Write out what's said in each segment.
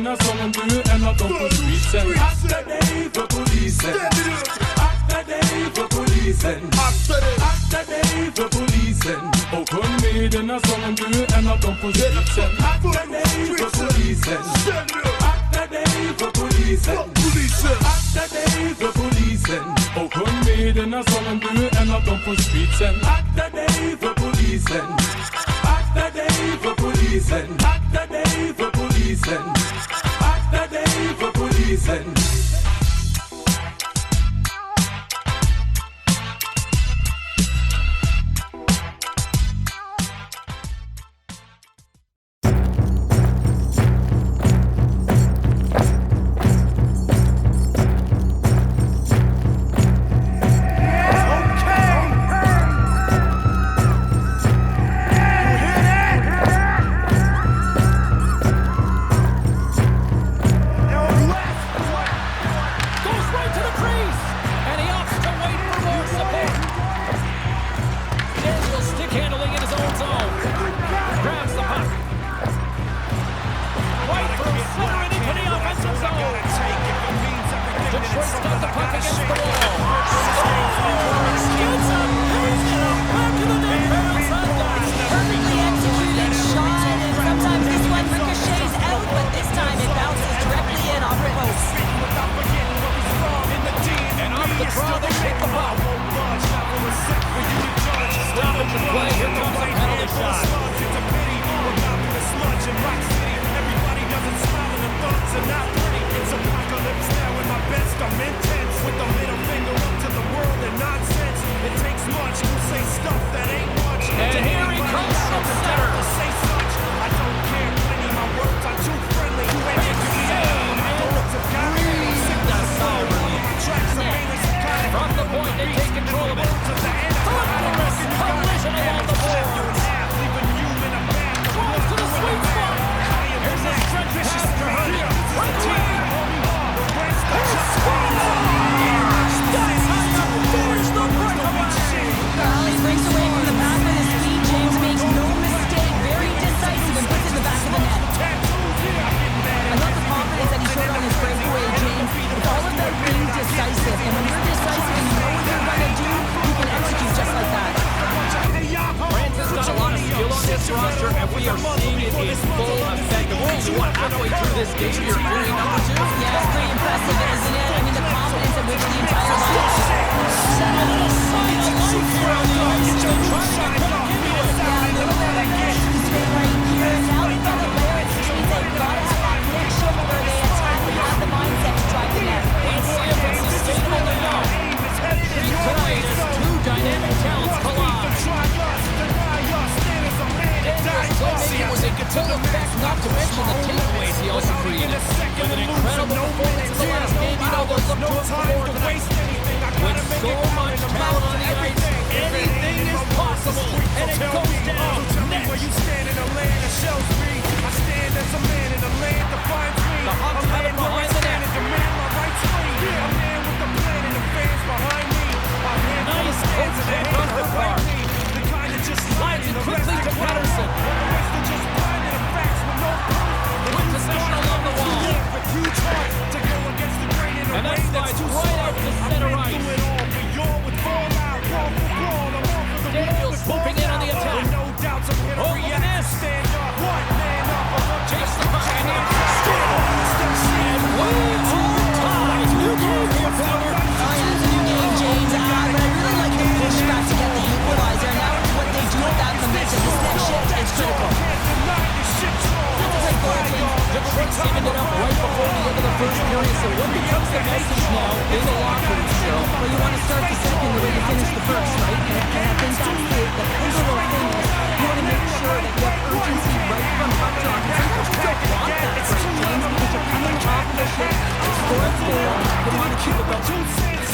medarbetarna som om du är en av dem på streetsen. Akta dig för polisen. Akta dig för polisen. Akta dig för polisen. Och kundmedarna som om du är en av dem på streetsen. Akta dig för polisen. Akta dig för polisen. Akta dig för polisen. Och kundmedarna som om du är en av dem på streetsen. Akta dig för polisen. Akta dig för polisen. Akta dig för polisen. Akta dig för polisen.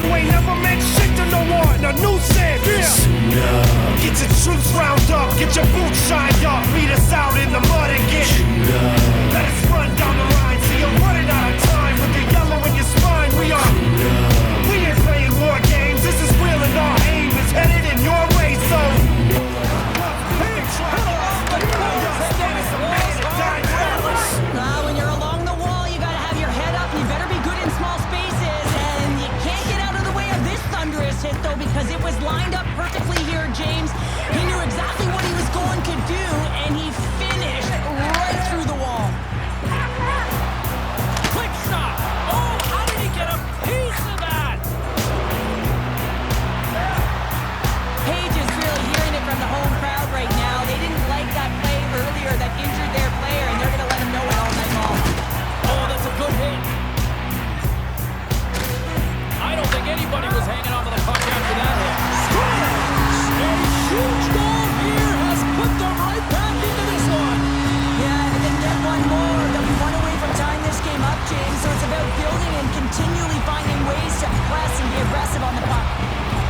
You ain't never meant shit to no one, a nuisance. Yeah. Get your troops round up, get your boots shined up, meet us out in the mud again. Let us run down the line, see you're running out of time with the yellow in your spine. We ain't playing war games. This is real and our aim is headed in your way. So. When you're along the wall, aggressive on the puck.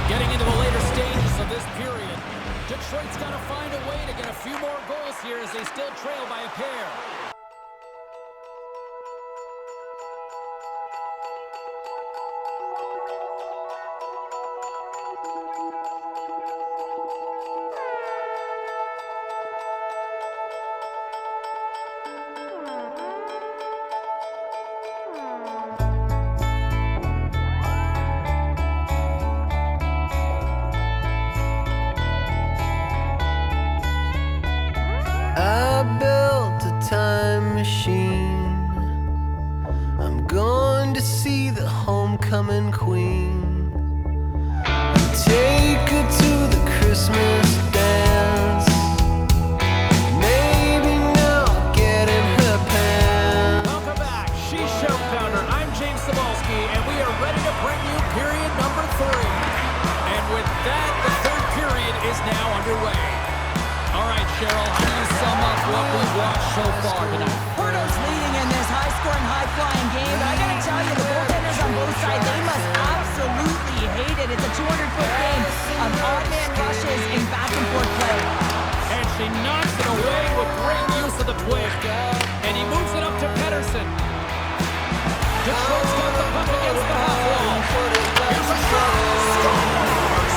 Getting into the later stages of this period, Detroit's got to find a way to get a few more goals here as they still trail by a pair. I built a time machine. I'm going to see the homecoming queen. Take her to the Christmas dance. Maybe not get in her pants. Welcome back, She's Show Pounder. I'm James Cebulski, and we are ready to bring you period number 3. And with that, the third period is now underway. All right, Cheryl, how do you sum up what we've watched so far tonight? Porto's leading in this high-scoring, high-flying game, but I gotta tell you, the goaltenders on both sides, they must absolutely hate it. It's a 200-foot game of odd-man rushes and back-and-forth play. And she knocks it away with great use of the twig. And he moves it up to Pedersen. Detroit's got the puck against the half wall. Here's a shot. Scores!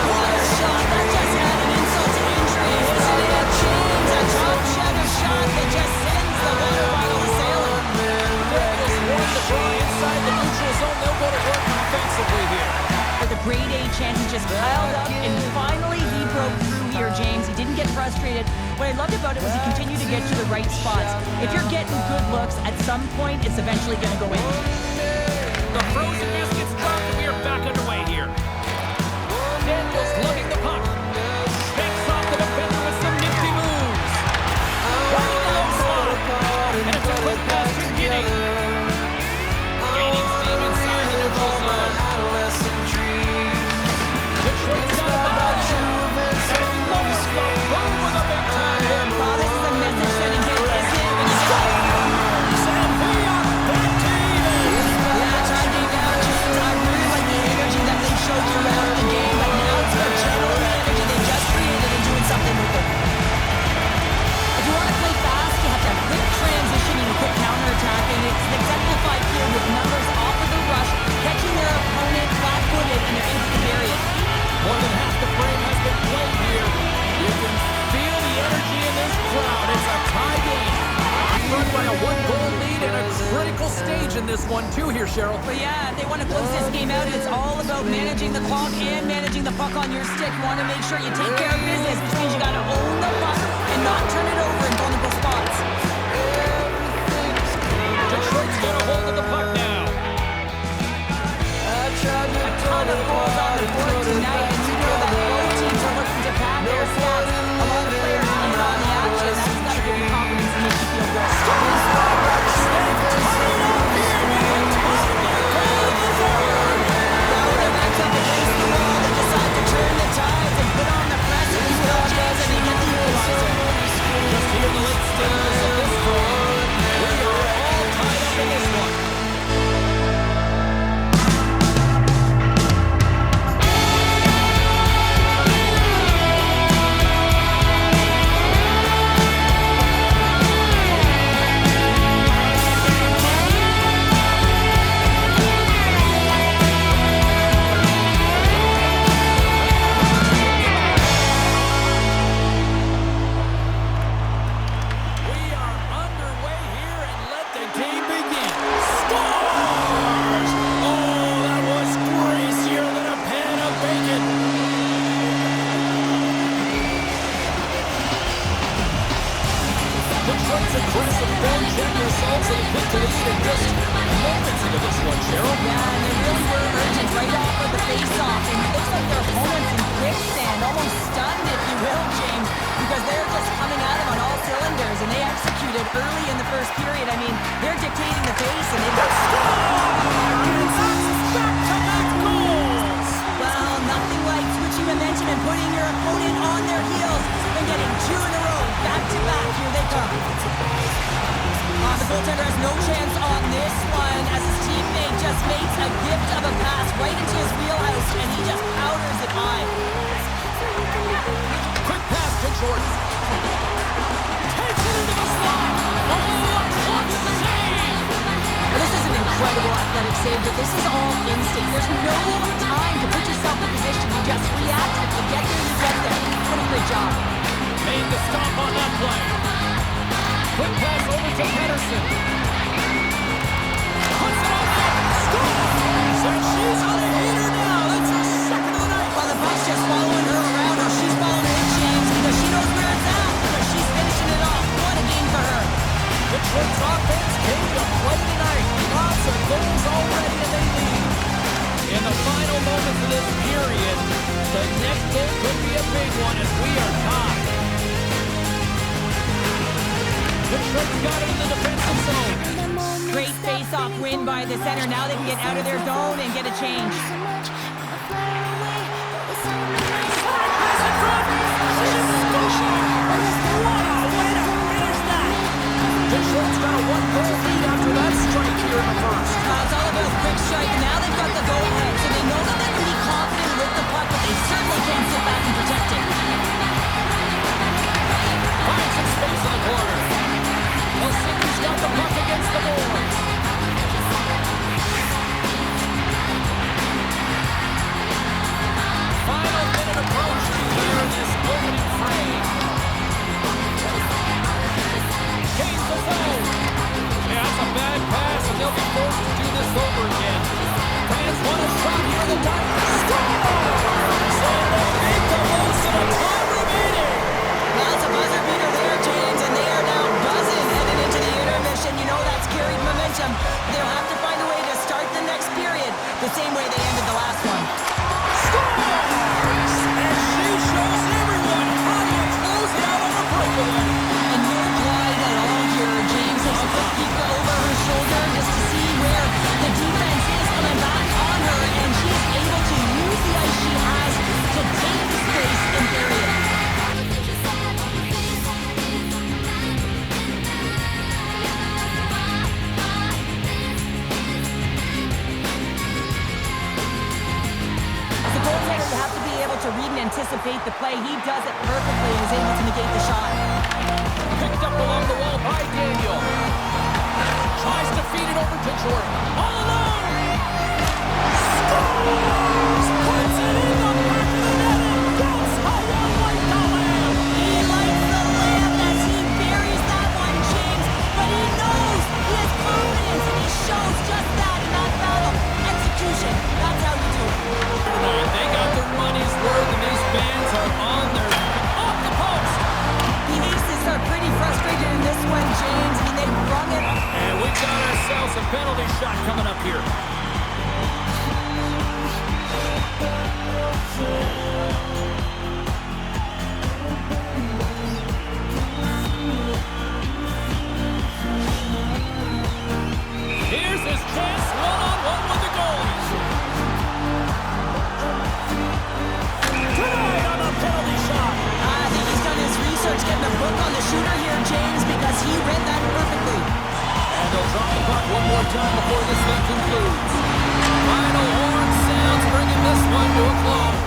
What a shot! That just had an insult to injury. Isn't it, James? A top-shutter shot that just sends the water bottle sailing. Devils won the draw inside the neutral zone. They'll go to work offensively here. With a grade A chance, he just piled up, and finally he broke through here, James. He didn't get frustrated. What I loved about it was he continued to get to the right spots. If you're getting good looks, at some point, it's eventually going to go in. The frozen biscuits dropped, and we are back underway here. Daniels lugging the puck. Takes off the defender with some nifty moves. Running the low slot. And it's a quick pass to Giddy. Gaining steam inside the neutral zone. Detroit's got the ball. And lowers the boom with a big time hit. Wow, this is a message sending hit, isn't it? When you Scores! And we are back to even. yeah, time to now, James. I really like the energy that they showed throughout the game, but now it's the general energy they just created and doing something with it. If you want to play fast, you have to have quick transition and quick counterattacking. It's exemplified here with numbers off of the rush, catching their opponent flat-footed, and they're into the period. More than half the frame has been played here. You can feel the energy in this crowd. It's a tie game. Run by a 1-goal lead in a critical stage in this one, too, here, Cheryl. But yeah, if they want to close this game out, it's all about managing the clock and managing the puck on your stick. You want to make sure you take care of business, which means you got to own the puck and not turn it over in vulnerable spots. Detroit's got a hold of the puck now. A ton of goals on the board tonight, and you know that both teams are looking to pad their stats. Among the players in on the action, that's got to give you confidence and make you feel good. Now they're back up against the wall. They decide to turn the tides and put on the press and throw jazz and they get the equalizer. Just here in the late stages of this game. We are all tied up in this one. Early in the first period, I mean, they're dictating the pace and they've got goals! Well, nothing like switching momentum and putting your opponent on their heels and getting 2 in a row, back to back. Here they come. The goaltender has no chance on this one as his teammate just makes a gift of a pass right into his wheelhouse, and he just powders it high. Quick pass to Jordan. Takes it into the slot. Oh, what's the save? Well, this is an incredible athletic save, but this is all instinct. There's no time to put yourself in position. You just react. If you get there, you get there. What a great job. Made the stop on that play. Quick pass over to Pedersen. Puts it on net. Scores! And she's on a heater now. That's her second of the night. Well, the puck's just following her around, or she's following it, James, because she knows where it's at. But she's finishing it off. What a game for her. Detroit's offense came to play tonight. Lots of goals already, and they lead. In the final moments of this period, the next goal could be a big one as we are tied. Detroit's got it in the defensive zone. Great face-off win by the center. Now they can get out of their zone and get a change. Detroit's got a one-goal lead after that strike here in the first. It's all about quick strike. Now they've got the go-ahead, so they know that they can be confident with the puck, but they certainly can't sit back and protect it. Finds some space in the corner. Helsinki's got the puck against the boards. Final minute approaching here in this opening frame. Gains the zone. Yeah, that's a bad pass, and they'll be forced to do this over again. Fans want a shot here in the dive. Scores! And they beat the Blues in a time remaining. Well, it's a buzzer beater there, James, and they are now buzzing heading into the intermission. You know that's carried momentum. They'll have to find a way to start the next period the same way they ended the last one. Scores! And she shows everyone how to close it out on a breakaway. And no glide at all here. James takes a quick peek over her shoulder just to see where the defense is coming back on her, and she's able to use the ice she has to take the space in period. The goaltender, you have to be able to read and anticipate the play. He does it perfectly and is able to negate the shot. Picked up along the wall by Daniel. Tries to feed it over to Jordan. All alone! Scores! Puts it in the back of the net and goes high on like the lamb. He likes the lamb as he buries that one, James, but he knows he has confidence, and he shows just that in that battle. Execution, that's how you do it. And they got their money's worth, and these fans are on their off the post. The Aces are pretty frustrated in this one, James. I mean, they rung it. And we've got ourselves a penalty shot coming up here. Here's his chance, one-on-one with the goalies. Tonight on a penalty shot. I think he's done his research getting a book on the shooter here, James, because he read that perfectly. And they'll drop the puck one more time before this thing concludes. Final horn sounds, bringing this one to a close.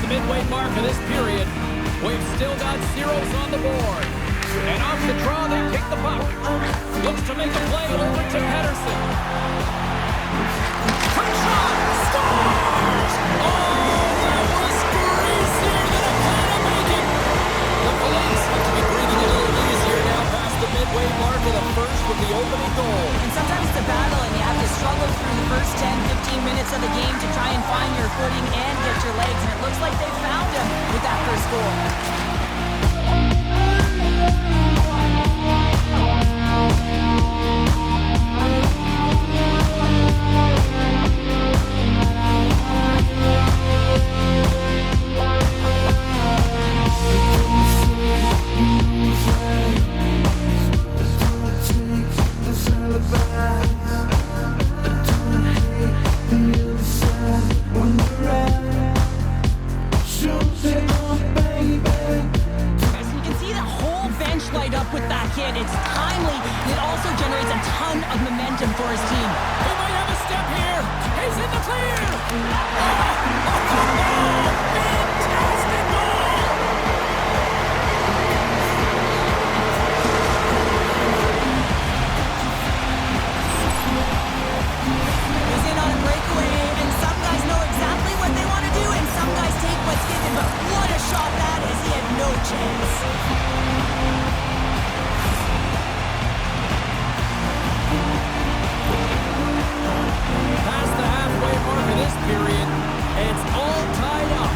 midway mark of this period. We've still got zeros on the board. And off the draw, they take the puck. Looks to make a play over to Pedersen. Quick shot! Scores! Oh, that was greasier than a can of bacon. The Police have to be breathing a little easier now past the midway mark of the first with the opening goal. And sometimes it's a battle and you have to struggle through the first 10, 15 minutes of the game to try and find your footing and get your legs. And it looks like they found him with that first goal. It's timely, and it also generates a ton of momentum for his team. He might have a step here. He's in the clear. Fantastic goal! He's in on a breakaway, and some guys know exactly what they want to do, and some guys take what's given. But what a shot that is! He had no chance. Past the halfway mark of this period, it's all tied up.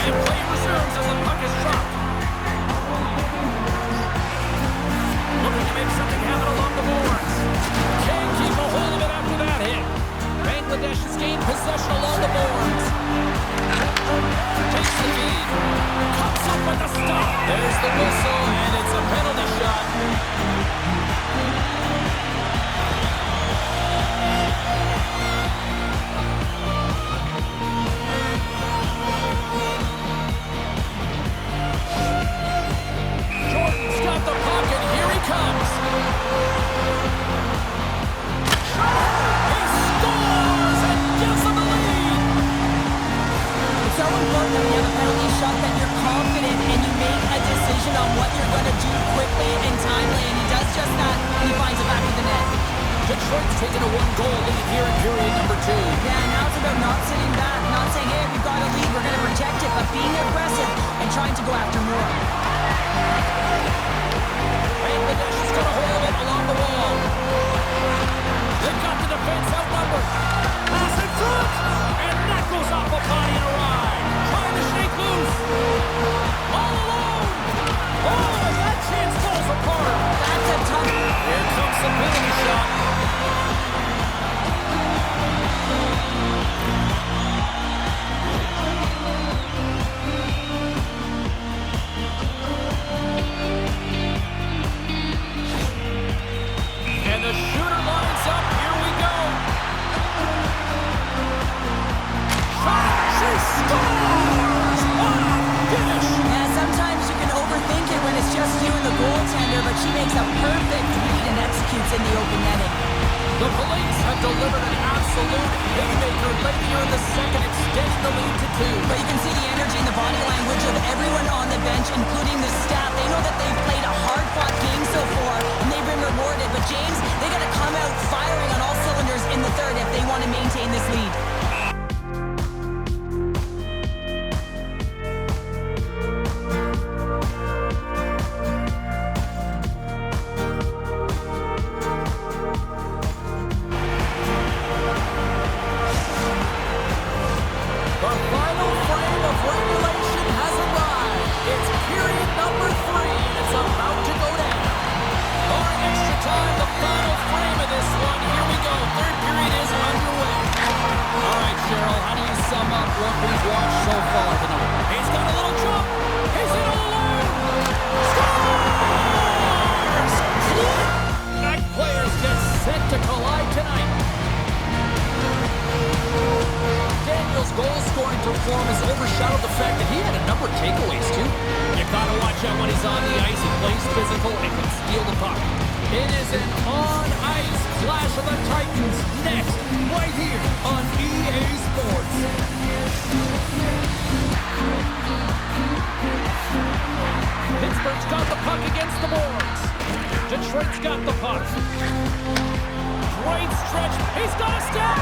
And play resumes as the puck is dropped. Looking to make something happen along the boards. Can't keep a hold of it after that hit. Bangladesh has gained possession along the boards. Takes the lead. Comes up with the stop. There's the whistle, and it's a penalty shot. Jordan's got the puck, and here he comes. He scores and gives them the lead. It's so important when you have a penalty shot that you're confident and you make a decision on what you're going to do quickly and timely, and he does just that, and he finds it back with the net. Detroit's taken a one-goal lead here in period number 2. Yeah, now it's about not sitting back, not saying, hey, we've got a lead, we're going to protect it, but being aggressive and trying to go after more. Bangladesh is going to hold it along the wall. They've got the defense outnumbered. Pass in front, and that goes off a body and a ride. Trying to shake loose. All alone. Oh, that chance falls apart. That's a tough. Here comes the penalty shot. And the shooter lines up. Here we go. Shot. She scores. What a finish. Yeah, sometimes you can overthink it when it's just you and the goaltender, but she makes a perfect read and executes in the open netting. The Police have delivered an absolute haymaker late here in the second, extending the lead to 2. But you can see the energy and the body language of everyone on the bench, including the staff. They know that they've played a hard-fought game so far, and they've been rewarded. But James, they got to come out firing on all cylinders in the third if they want to maintain this lead. The final frame of regulation has arrived. It's period number 3, and it's about to go down. Barring extra time, the final frame of this one. Here we go. Third period is underway. All right, Cheryl, how do you sum up what we've watched so far tonight? He's got a little jump. He's in all alone. Scores! Back players get set to collide tonight. Daniel's goal-scoring performance overshadowed the fact that he had a number of takeaways, too. You gotta watch out when he's on the ice. He plays physical and can steal the puck. It is an on-ice Clash of the Titans next, right here on EA Sports. Pittsburgh's got the puck against the boards. Detroit's got the puck. Great stretch. He's got a step.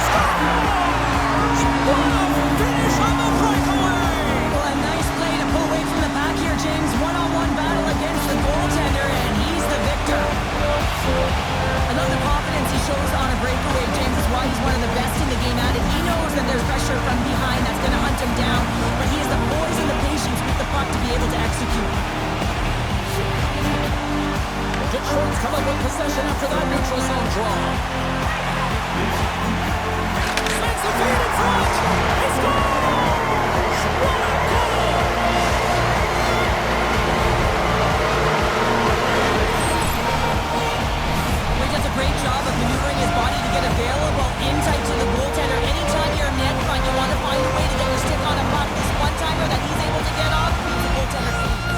Scores! What a finish on the breakaway! Well, a nice play to pull away from the back here, James. One-on-one battle against the goaltender, and he's the victor. I love the confidence he shows on a breakaway, James. Is why he's one of the best in the game at it. He knows that there's pressure from behind that's going to hunt him down, but he has the poise and the patience with the puck to be able to execute. Detroit's coming with possession after that neutral zone draw. Spins the feed in front. He scores! What a goal! He does a great job of maneuvering his body to get available in tight to the goaltender. Anytime you're net front, you want to find a way to get your stick on a puck. This one-timer that he's able to get off beats the goaltender clean.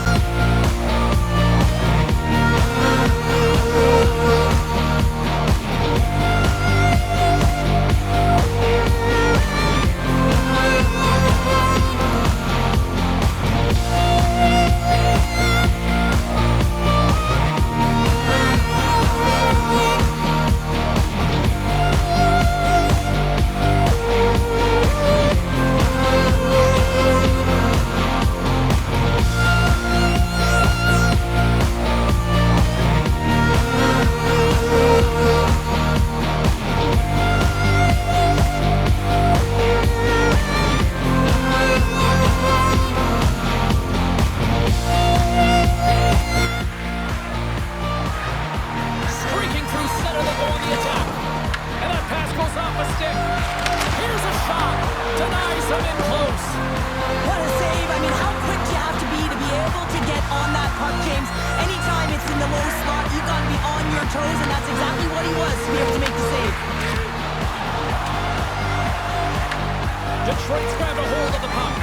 Detroit's grabbed a hold of the puck.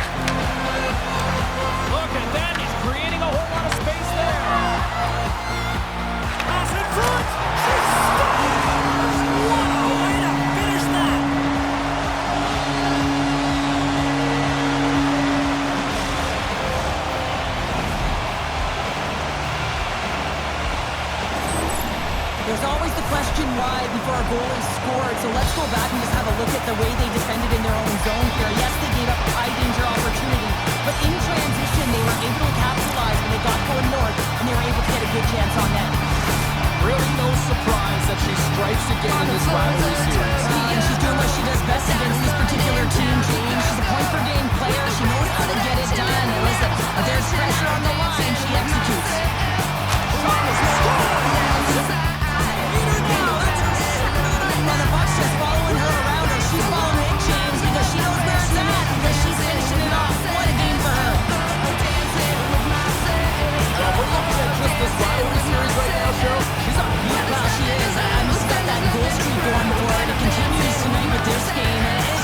Look at that, he's creating a whole lot of space there. Pass in front. She scores! What a way to finish that! There's always the question why before a goal is scored, so let's go back and just have a look at the way they defended in their own zone here. Yes, they gave up a high-danger opportunity, but in transition, they were able to capitalize when they got going north, and they were able to get a good chance on net. Really no surprise that she strikes again in this rivalry series. And she's doing what she does best against this particular team, James. She's a point-per-game player. She knows how to get it done. And listen, if there's pressure on the line, she executes. Now the puck's just following her around, or she's following it, James, because she knows where it's at, because she's finishing it off. What a game for her. Well, we're looking at just this rivalry series right now, Cheryl. She's on heat. Well, she is. I mean, she's got that goal streak going for her, and it continues tonight with this game. And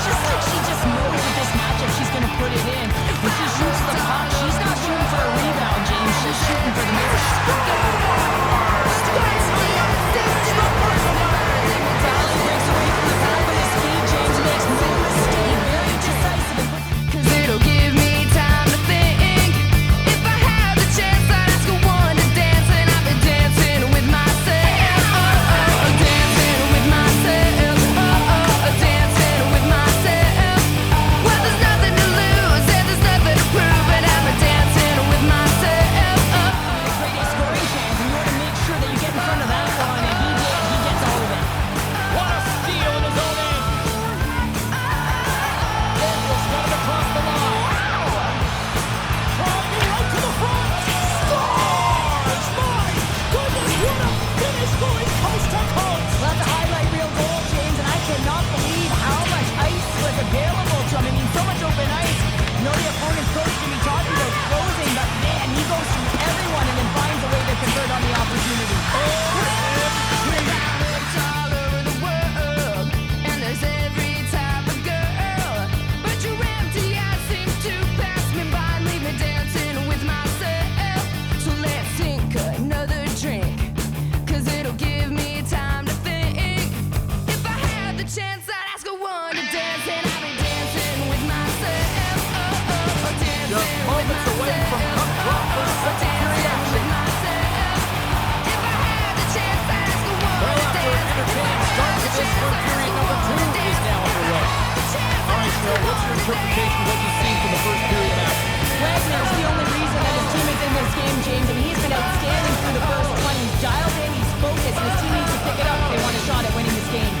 interpretation of what you've seen from the first period of action? Wagner's the only reason that his team is in this game, James, and he's been outstanding through the first 20. He's dialed in, he's focused, and his team needs to pick it up if they want a shot at winning this game.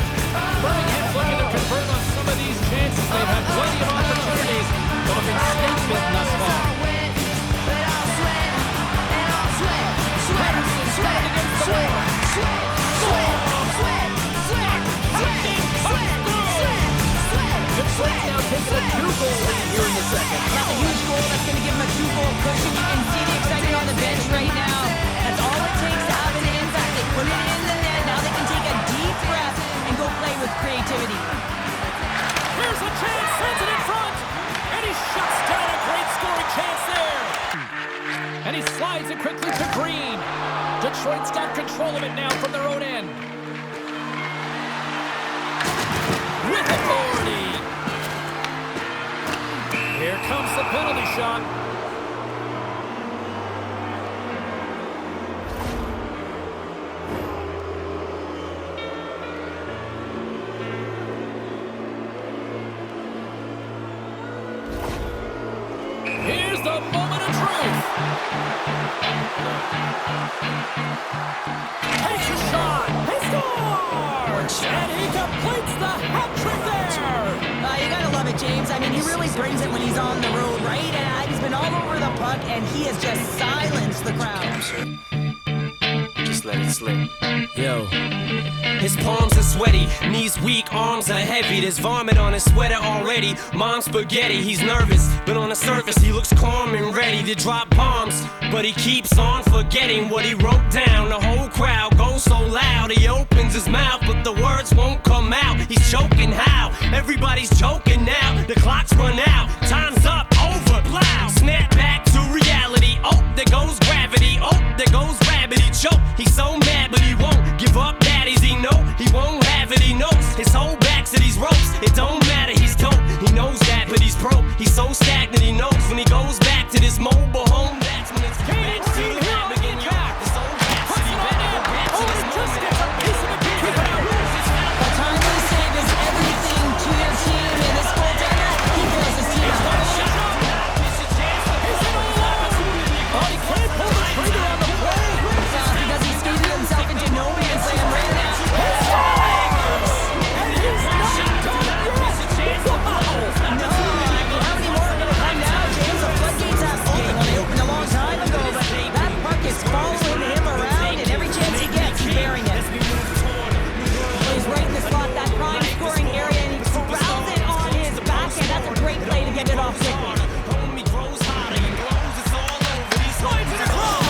Birmingham's looking to convert on some of these chances. They've had plenty of opportunities, but have been snake-bitten thus far. Patterson sweat against the wall. Detroit's now taking a 2-goal lead here in the second. Not a huge goal that's going to give him a 2-goal cushion. You can see the excitement on the bench right now. That's all it takes to have an impact. They put it in the net. Now they can take a deep breath and go play with creativity. Here's a chance, sends it in front, and he shuts down a great scoring chance there. And he slides it quickly to Green. Detroit's got control of it now from their own end. With authority. Here comes the penalty shot. Here's the moment of truth. Takes a shot. He scores! And he completes the hat trick there. You gotta love it, James. I mean, he really brings it when he's on the road, right? And he's been all over the puck, and he has just silenced the crowd. Just let it slip. Yo, his palms are sweaty, knees weak, arms are heavy. There's vomit on his sweater already. Mom's spaghetti, he's nervous, but on the surface he looks calm and ready to drop bombs. But he keeps on forgetting what he wrote down. The whole crowd goes so loud, he opens his mouth, but the words won't come out. He's choking how? Everybody's joking now. The clock's run out, time's up, over, plow. Snap back to reality. Oh, there goes gravity. Oh, there goes rabbit. He choke. He's so mad, but he won't give up. Daddies, he know he won't have it. He knows his whole back's to these ropes. It don't matter. He's dope. He knows that, but he's broke. He's so stagnant. He knows when he goes back to this mobile home. That's when it's back to the lab again. Yo, this old rhapsody better go back to this moment. A timely save is everything to your team, and this goaltender, he feels his team is going to shot. Oh, he can't pull the trigger on the play. Because he's skating himself into no man's land right now. And he's not done yet. No, I mean, how many more are going to come now, James? The floodgates have opened. Well, they opened a long time ago, but that puck is following him around, and every chance he gets, he's bearing it. He's right in the slot, that prime scoring area, and he grabs it on his backhand. That's a great play to get it off quickly. Slides it across.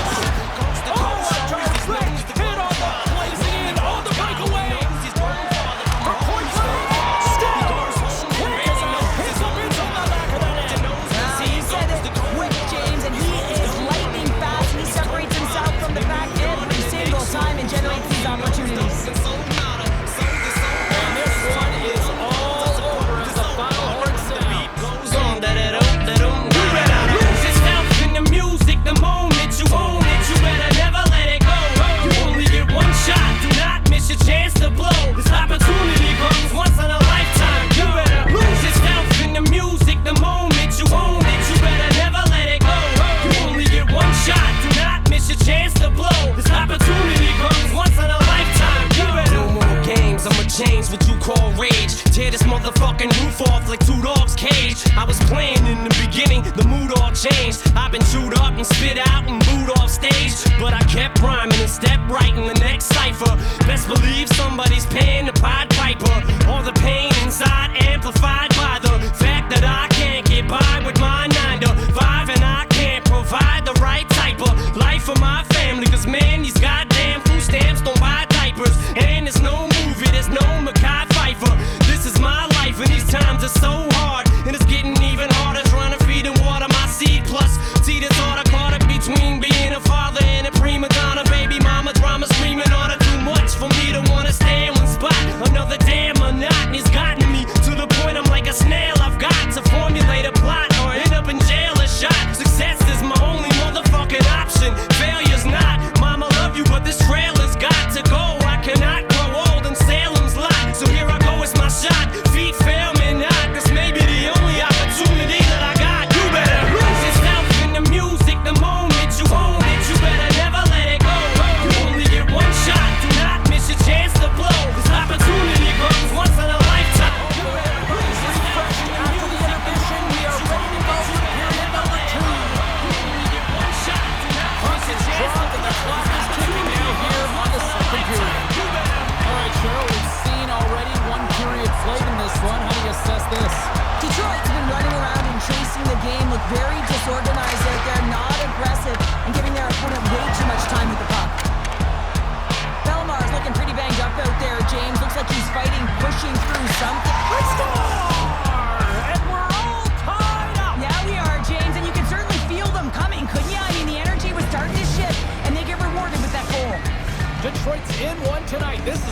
Oh, a direct hit on the blazing in on the breakaway. For point blank. Still. Quick as a hiccup on the back of the net. He said it quick, James, and he is lightning fast. He separates himself from the back every single time and generates these opportunities. And this one is all over as the final horn sound. Goes on, you better lose yourself in the music. The moment you own it, you better never let it go. You only get one shot, do not miss your chance to blow. This opportunity comes once in a lifetime. You better lose yourself in the music. The moment you own it, you better never let it go. You only get one shot, do not miss your chance to blow. This opportunity comes once in a lifetime. You better no more games, I'ma change what you call rage. Tear this motherfucking roof off like two dogs' cage. I was playing in the beginning, the mood all changed. I've been chewed up and spit out and booed off stage, but I kept rhyming and stepped right in the next cipher. Best believe somebody's paying the Pied Piper. All the pain inside amplified by the fact that I can't get by with my 9 to 5, and I can't provide the right type of life for my family. Cause man, these goddamn food stamps don't buy diapers, and there's no movie, there's no Mackay Pfeiffer. This is my life, and these times are so hard, and it's getting even harder trying to feed and water my seed. Plus, see this order caught up between being a father and a prima donna. Baby mama drama screaming on her too much for me to wanna stay in one spot. Another damn monotony's gotten me to the point I'm like a snail. I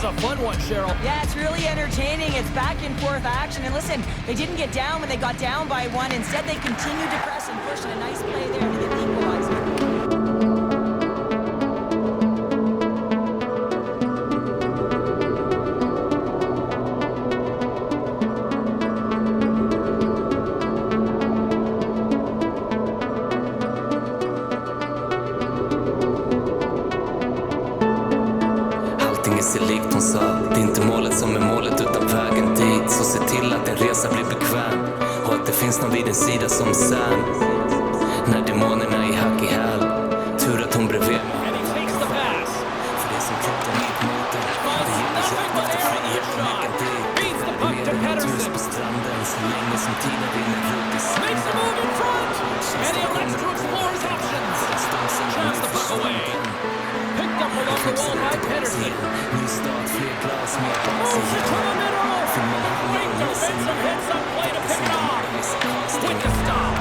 a fun one, Cheryl. Yeah, it's really entertaining. It's back and forth action. And listen, they didn't get down when they got down by one. Instead, they continued to press and push, and a nice play there to get the equalizer. Allting är sig likt, hon sa. Det är inte målet som är målet utan vägen dit. Så se till att din resa blir bekväm och att det finns någon vid din sida som sann. När demonerna är hack i häl. Tur att hon bredvid mig. And he takes the pass. För det som kroppen gick mot den. Det gäller jakt efter frihet och meckan dit. Beats the puck to Mer än ett hus Pedersen. på stranden så länge som tiden rinner runt i Makes a sanden. move in front. And he elects to explore his options. Chance the puck away. Picked up along the wall by Pedersen. Ny start, fler glas, mer Moves dans it to the middle. Great defensive heads-up play to pick it off. With the stop.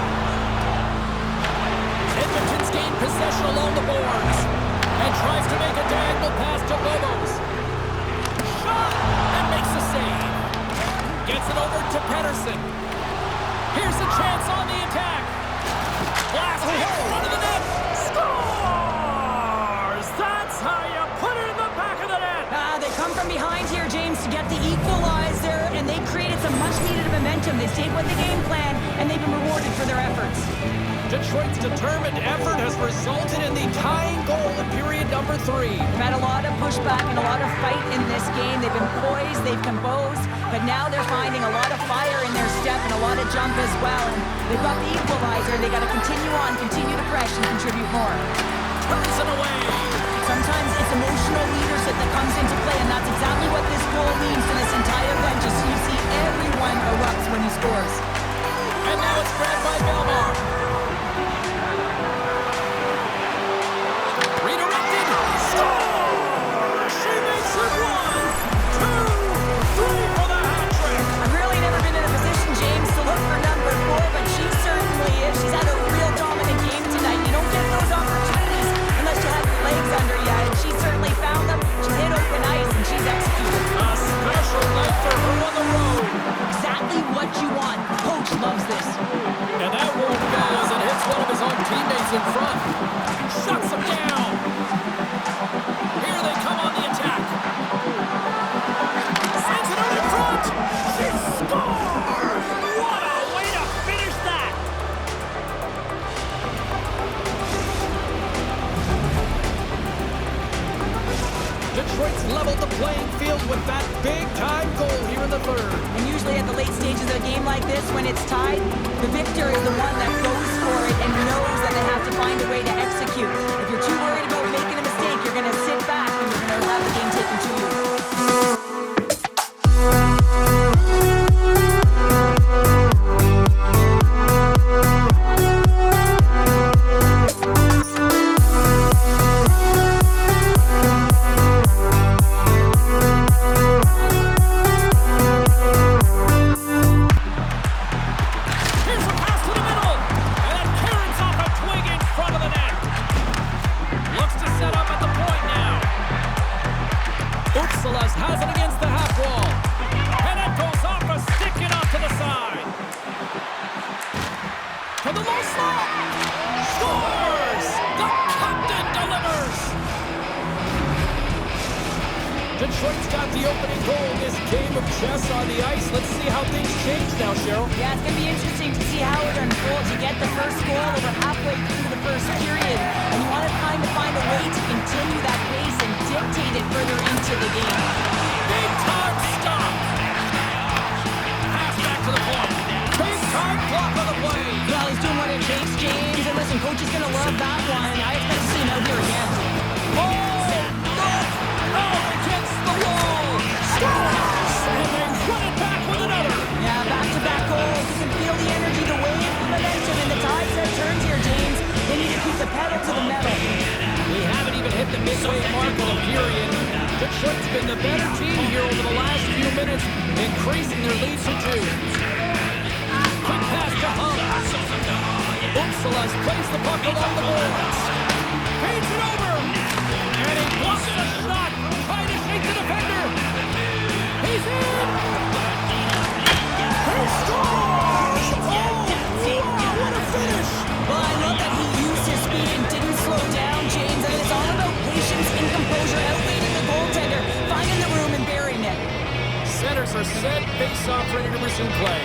Edmonton's gained possession along the boards and tries to make a diagonal pass to Lobos. Shot and makes a save. Gets it over to Pedersen. Here's a chance on the attack. Blast in front of the net. Scores! That's how you put it in the back of the net. They come from behind here, James, to get the equalizer, and they created some much-needed momentum. They stayed with the game plan, and they've been rewarded for their efforts. Detroit's determined effort has resulted in the tying goal in period number 3. They've had a lot of pushback and a lot of fight in this game. They've been poised, they've composed, but now they're finding a lot of fire in their step and a lot of jump as well. And they've got the equalizer. They got to continue on, continue to press, and contribute more. Turns it away. Sometimes it's emotional leadership that comes into play, and that's exactly what this goal means to this entire bench. As you see, everyone erupts when he scores. And now it's grabbed by Belmar. Redirected. Score! She makes it 1, 2, 3 for the hat trick. I've really never been in a position, James, to look for number 4, but she certainly is. She's had a real dominant game tonight. You don't get those opportunities unless you have your legs under you, and she certainly found them. She hit open ice, and she's executed. A special night for her on the road. Exactly what you want. Coach loves this. And that won't go as it hits one of his own teammates in front. Shuts him down. Here they come on the attack. Sends it out in front. She scores! What a way to finish that! Detroit's leveled the playing field with that big-time goal here in the third. And usually at the late stages of a game like this, when it's tied, the victor is the one that goes for it and knows that they have to find a way to execute. If you're too worried about making a mistake, you're going to sit back and you're going to have the game taken to you. Here's a pass to the middle, and then Karen's off a twig in front of the net. Looks to set up at the point now. Celeste has it against the half wall, and it goes off a stick and off to the side. To the low slot, scores! The captain delivers. Detroit's got the opening goal in this game of chess on the ice. Let's see how things change now, Cheryl. Yeah, it's going to be interesting to see how it unfolds. You get the first goal over halfway through the first period, and you want to kind of find a way to continue that pace and dictate it further into the game. Big time stop. Pass back to the point. Big time block on the play. Well, he's doing what it takes, James. And listen, coach is going to love that one. I expect to see him out here again. Against the wall. Scores! And they run it back with another. Yeah, back-to-back goals. You can feel the energy, the wave, the momentum, and the tide set turns here, James. They need to keep the pedal to the metal. We haven't even hit the midway mark of the period. Detroit's been the better team here over the last few minutes, increasing their lead to 2. Quick pass to Hunt. Celeste plays the puck along the boards. Feeds it over. And he blocks the shot. Trying to shake the defender. He's in! He scores! Oh, wow, what a finish! Well, I love that he used his speed and didn't slow down, James. I mean, it's all about patience and composure, outweighing the goaltender, finding the room and burying it. Centers are set, face-off ready to resume play.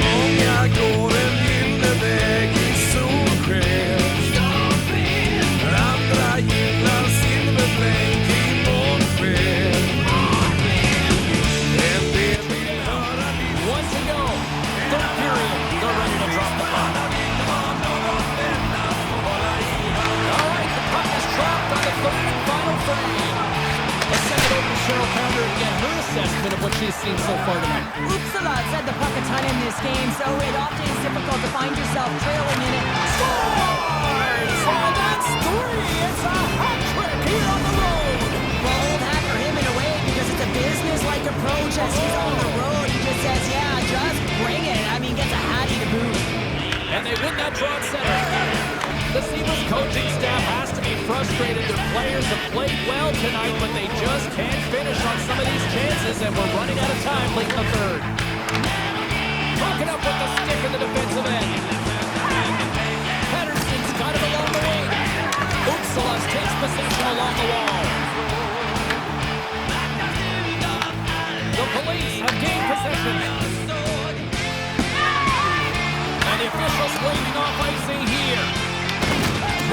Många går en vinterväg i solsken. Andra gillar silverblänk i månsken. En del vill höra ditt One to go. Third period. They're ready to drop the puck. All right, the puck is dropped on the third and final frame. Let's send it over to Cheryl Pounder to get her assessment of what she's seen so far tonight. Uppsala's had the puck a ton in this game, so it often is difficult to find yourself trailing in it. Scores! And that's three. It's a hat trick here on the road. Well, old hat for him in a way, because it's a business-like approach as he's on the road. He just says, yeah, just bring it. I mean, gets a hattie to boot. And they win that draw at center. The Seaver's coaching staff has to be frustrated. Their players have played well tonight, but they just can't finish on some of these chances, and we're running out of time late in the third. Talking up with the stick in the defensive end. Pettersson's got it along the wing. Uppsalas takes possession along the wall. The Police have gained possession. And the officials waving off icing here.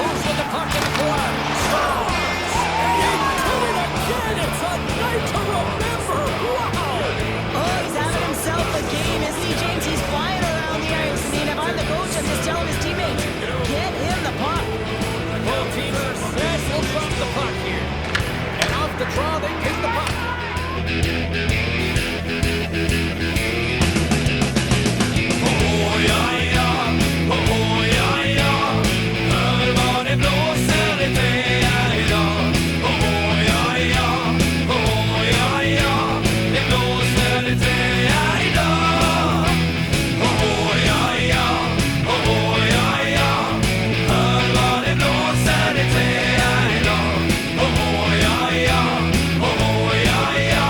Moves with the puck in the corner. Scores! He did it again! It's a night to remember! Wow! Oh, he's having himself a game, isn't he, James? He's flying around the ice. I mean, if I'm the coach, I'm just telling his teammates, get him the puck. Both teams are set. We'll drop the puck here. And off the draw, they pick the puck. Oh, ja, ja. Oh, ja, ja. Hör vad det blåser i träd idag. Oh, ja, ja. Oh, ja, ja. Det blåser i träd idag. Oh, ja, ja. Oh, ja, ja. Hör vad det blåser i träd idag. Oh, ja, ja. Oh, ja, ja.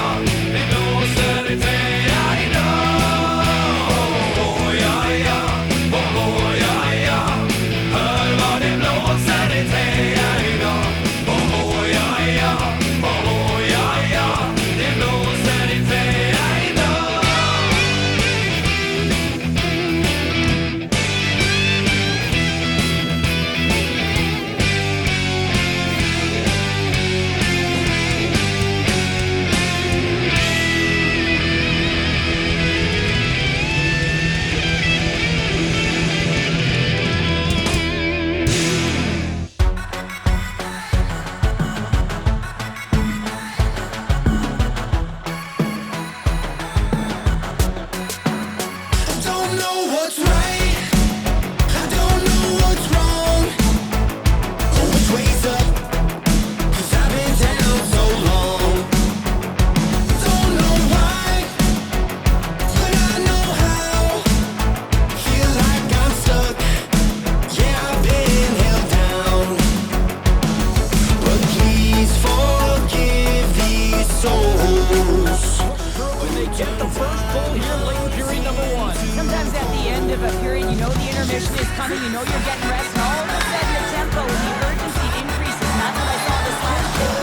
Det blåser i träd idag. intermission is coming, you know you're getting rest, and all of a sudden the tempo and the urgency increases, and that's what I saw this last game.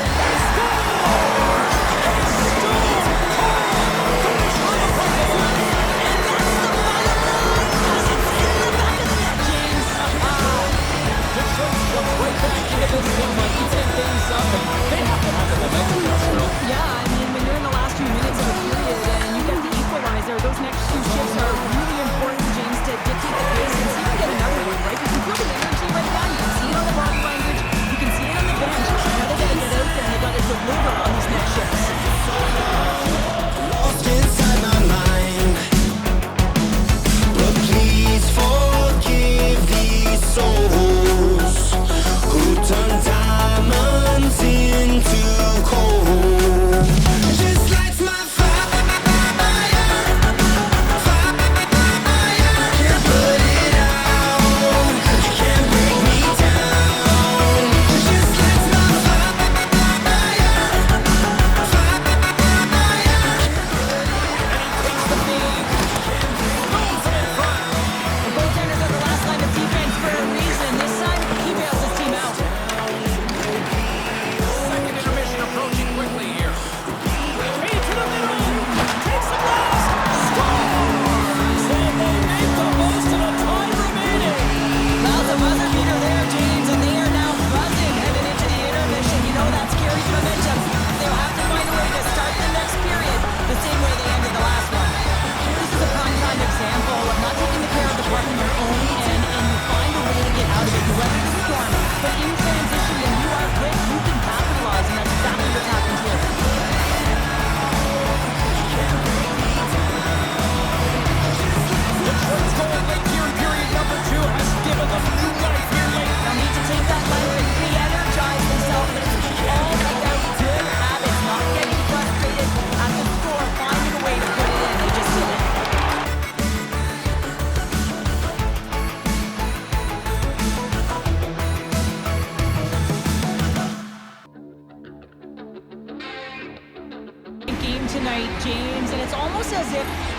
Yeah, I mean, when you're in the last few minutes of a period and you get the equalizer, those next two shifts are really important, James, to dictate the pace and see if you get another one, right? You can feel the energy right now. You can see it on the body language.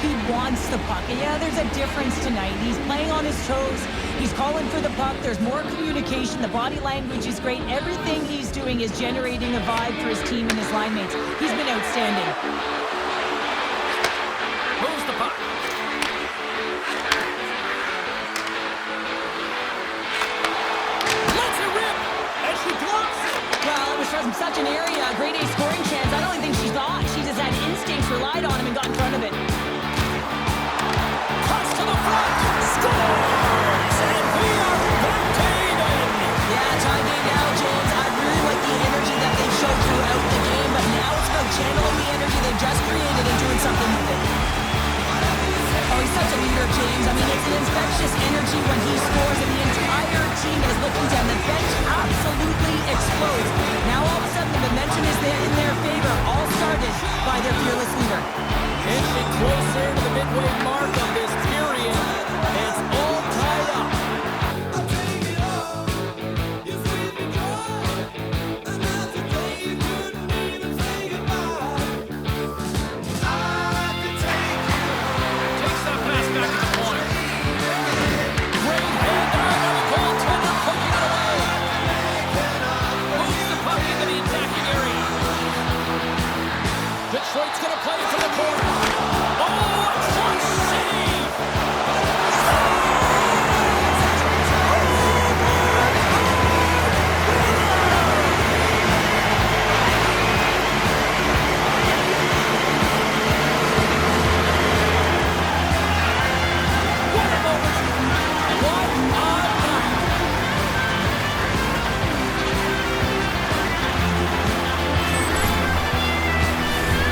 He wants the puck. And yeah, there's a difference tonight. He's playing on his toes. He's calling for the puck. There's more communication. The body language is great. Everything he's doing is generating a vibe for his team and his line mates. He's been outstanding. Moves the puck. Lets it rip. And she blocks it. Well, it was from such an area, a grade A scoring chance. I don't even think she thought. She just had instincts, relied on him, and got in front of it. Cross to the front. Scores. And we are rotating. Yeah, tie game now, James. I really like the energy that they showed throughout the game, but now it's about channeling the energy they just created and doing something with it. Oh, he's such a leader, James. I mean, it's an infectious energy when he scores, and the entire team is looking down. The bench absolutely explodes. Now, all of a sudden, the momentum is there in their favor, all started by their fearless leader. Inching closer to the midway mark of this period. It's all tied up. Takes that pass back to the corner. Great handout by the goaltender, poking it away. Moves the puck into the attacking area. Detroit's going to play it to the corner. Oh, clutch save! What a moment! What a night!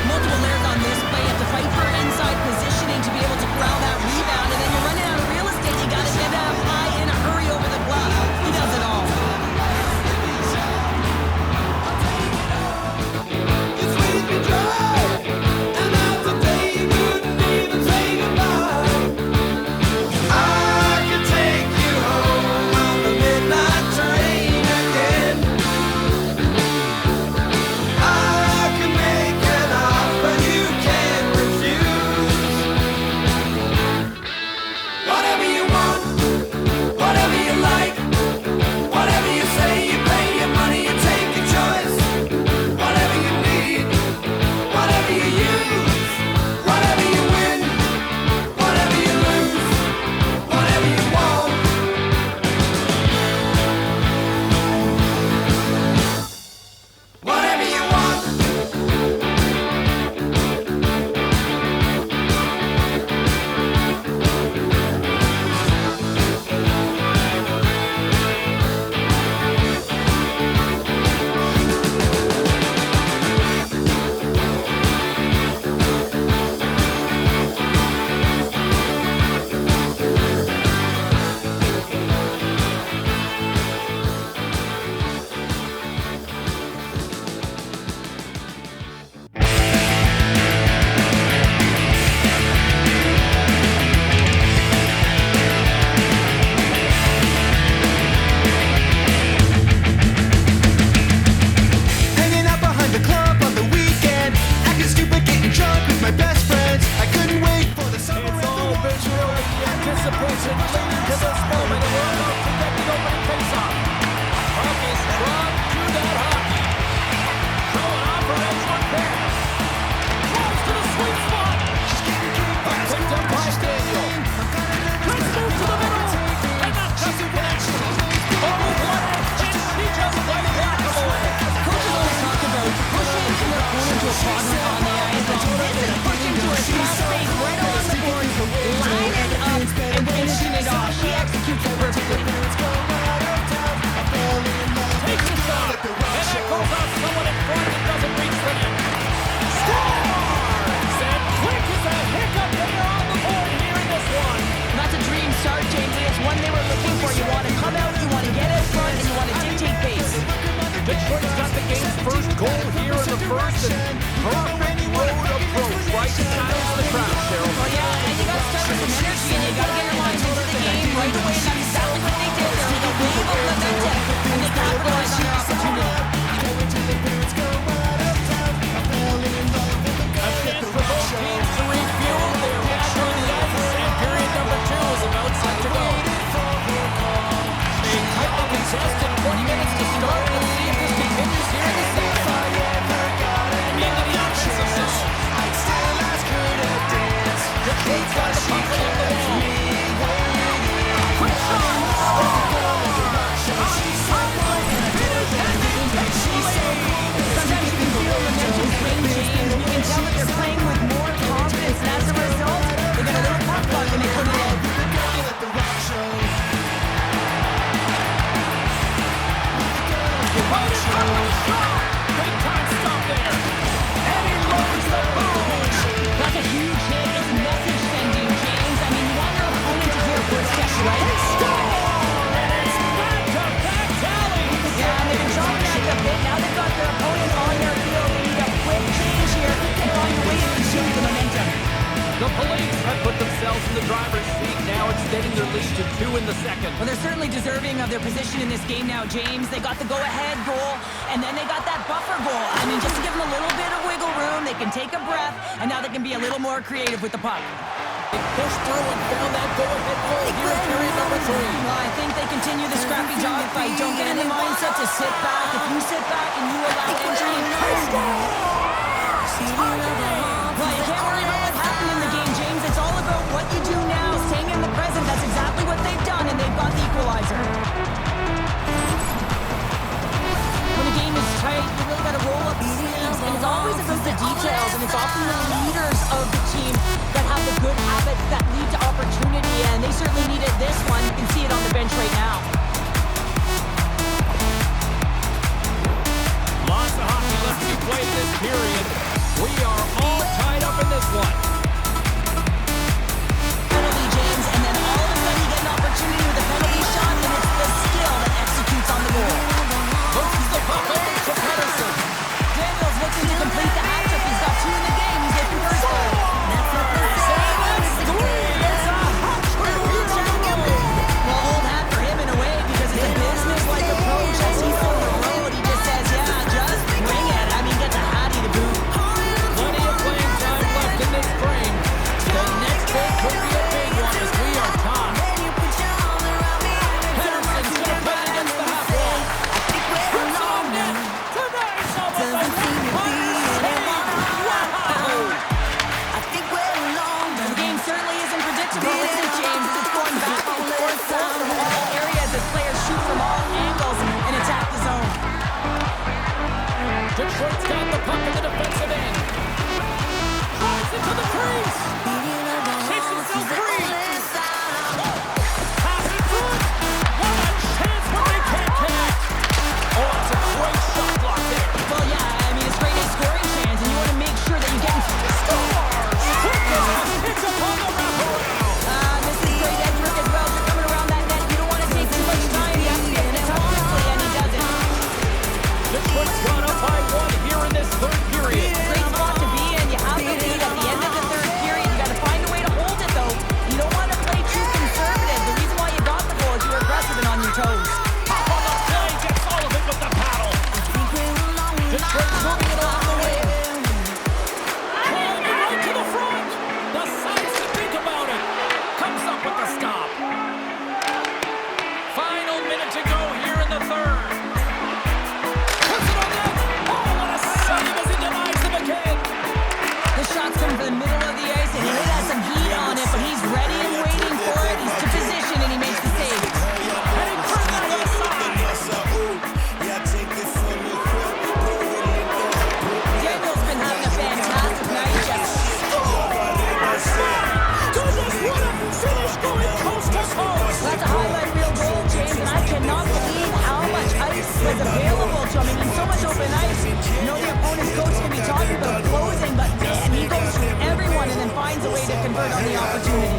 Multiple layers on this play. You have to fight for inside positioning to be able to corral that rebound, and then you're running out of real estate. You got to get up high in a hurry over the glove. He does it all. Whatever you want, whatever you like, whatever you say, you pay your money, you take your choice. Whatever you need, whatever you use, whatever you win, whatever you lose, whatever you want. Whatever you want. Hanging out behind the club on the weekend, acting stupid, getting drunk with my best friends. I couldn't wait for the summer. It's all visual anticipation leading to this moment, and we're about to get the opening face-off. Puck is dropped to that hockey. Showing off her edge one pass. Drives to the sweet spot. Picked up by Daniel. Let's move to the middle. And that doesn't connect. Oh, what a hit. He just played back away. Coaches always talk about pushing your opponent to a quadrant on the ice, but this is pushing to a small space right along the board, lining up and finishing it off. She executes it perfectly. Takes a shot. And that goes off someone in front and doesn't reach the net. Scores! And quick as a hiccup, they are on the board here in this one. That's a dream start, James. It's one they were looking for. You want to come out, you want to get out front, and you want to dictate pace. Detroit's got the game's first goal here in the first, and perfect road approach right to silence the crowd, Cheryl. Well, yeah, and you got to start with some energy, and you got to get your lines into the game right away. And that's exactly what they did. There was a wave of momentum, and they capitalized on their opportunity. A chance for both teams to refuel their State's got the puck along the wall. Quick shot. Sometimes you can feel the mental swing change. You can tell that they're playing with more confidence, and as a result, they got a little puck bug and they put it in. Right in front of the shot. Big time stop there. And he lowers the boom. That's a huge hit. It's message sending, James. I mean, you want your opponent to hear footsteps, right? And it's back-to-back tally. Yeah, and they've been chopping at the bit. Now they've got their opponent on their field. They need a quick change here. They're on the way to change the momentum. The Police have put themselves in the driver's seat, now extending their lead to 2 in the second. Well, they're certainly deserving of their position in this game now, James. They got the go-ahead goal, and then they got that buffer goal. I mean, just to give them a little bit of wiggle room, they can take a breath, and now they can be a little more creative with the puck. They pushed through and found that go-ahead goal here in period number 3. Well, I think they continue the scrappy dogfight. Don't get in the mindset to sit back. If you sit back and you allow entry, well, you can't worry about what happened in the game, James. It's all about what you do now, staying in the present. That's exactly what they've done, and they've got the equalizer. When a game is tight, you really got to roll up the sleeves, and it's always about the details, and it's often the leaders of the team that have the good habits that lead to opportunity, and they certainly needed this one. You can see it on the bench right now. Lots of hockey left to be played this period. We are all tied up in this one. Penalty, James, and then all of a sudden you get an opportunity with a penalty shot, and it's the skill that executes on the goal. Moves the puck over to Polisen. Daniels looking to complete the hat-trick. He's got 2 in the game. He's looking for his goal. That's what they say. It's a hat-trick here on the road. Well, old hat for him in a way, because it's a business-like approach. As he's on the road, he just says, yeah, just bring it. I mean, gets a hattie to boot. Plenty of playing time left in this frame. The next big could be a big one as we are tied. Henderson's going to play it against the half wall. Puts on net. Tonight's almost a The game certainly isn't predictable, is it, James? It's going back and forth from all areas as players shoot from all angles and attack the zone. Detroit's got the puck in the defensive end. Drives into the crease. Takes himself free. Pass it through. What a chance, but they can't connect. Oh, it's a great shot block there. Well, yeah, I mean, it's great a scoring chance, and you want to make sure that you get Scores! It's upon the wraparound. this is great edge work as well. You're coming around that net. You don't want to take too much time. You have to get it up quickly, and he does it. Detroit's gone up by 1 here in this third period. Great spot to be in. You have the lead at the end of the third period. You got to find a way to hold it, though. You don't want to play too conservative. The reason why you got the goal is you were aggressive and on your toes. Up on the play, gets all of it with the paddle. Detroit moving it along the wing. Calling it right to the front. Decides to think about it. Comes up with the stop. Final minute to go here in the third. Puts it on net. Oh, what a save as he denies them again. The shot's coming from the middle of the ice, and he really has some heat on it, but he's ready and waiting for it. He's to position, and he makes the save. Heading further to the side. Daniel's been having a fantastic night, Jeff. Goodness, what a finish going coast to coast. That's a highlight reel goal, James, and I cannot believe how much ice was available to him. I mean, so much open ice. You know the opponent's coach can be talking about closing, but man, he goes through everyone and then finds a way to convert on the opportunity.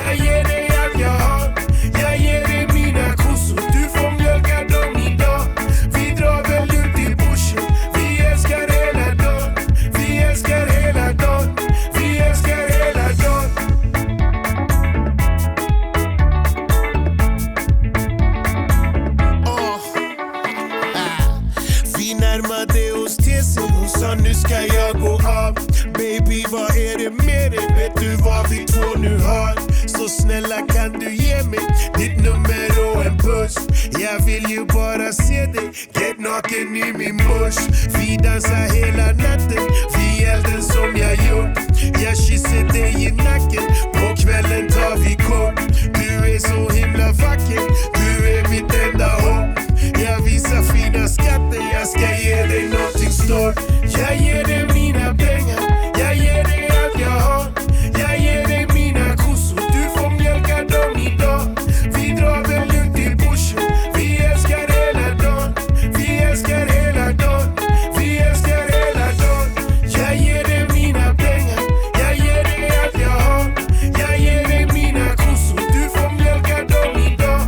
Jag ger dig allt jag har. Jag ger dig mina kossor. Du får mjölka dem idag. Vi drar väl ut i bushen. Vi älskar hela dagen. Vi älskar hela dagen. Vi älskar hela dagen. Vi närmade oss till sig. Hon sa nu ska jag gå av. Baby, vad är det med dig? Vet du vad vi två nu har? Så snälla kan du ge mig ditt nummer och en puss. Jag vill ju bara se dig. Get naken i min bush. Vi dansar hela natten. Vi elden som jag gjort. Jag kysser dig i nacken. På kvällen tar vi kort. Du är så himla vacker. Du är mitt enda hopp. Jag visar fina skatter. Jag ska ge dig någonting stort. Jag ger dig mina pengar. Jag ger dig allt jag har. Jag ger dig mina kossor. Du får mjölka dem idag. Vi drar väl ut till bushen. Vi älskar hela dagen. Vi älskar hela dagen. Vi älskar hela dagen. Jag ger dig mina pengar. Jag ger dig allt jag har. Jag ger dig mina kossor. Du får mjölka dem idag.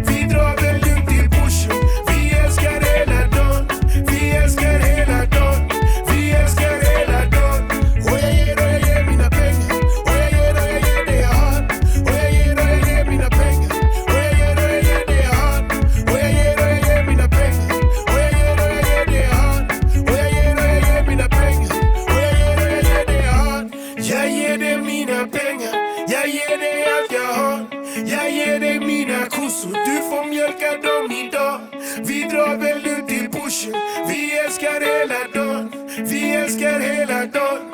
Vi drar väl ut till bushen. Vi älskar hela dagen. Vi älskar hela dagen. Vi älskar hela dagen. Och jag ger mina pengar. Och jag ger det jag har. Och jag ger mina pengar. Och jag ger det jag har. Och jag ger mina pengar. Och jag ger det jag har. Och jag ger mina pengar. Och jag ger det jag har. Jag ger dig mina pengar. Jag ger dig allt jag har. Jag ger dig mina kossor. Du får mjölka dem idag. Vi drar väl ut till bushen. Vi älskar hela dagen. Vi älskar hela dagen.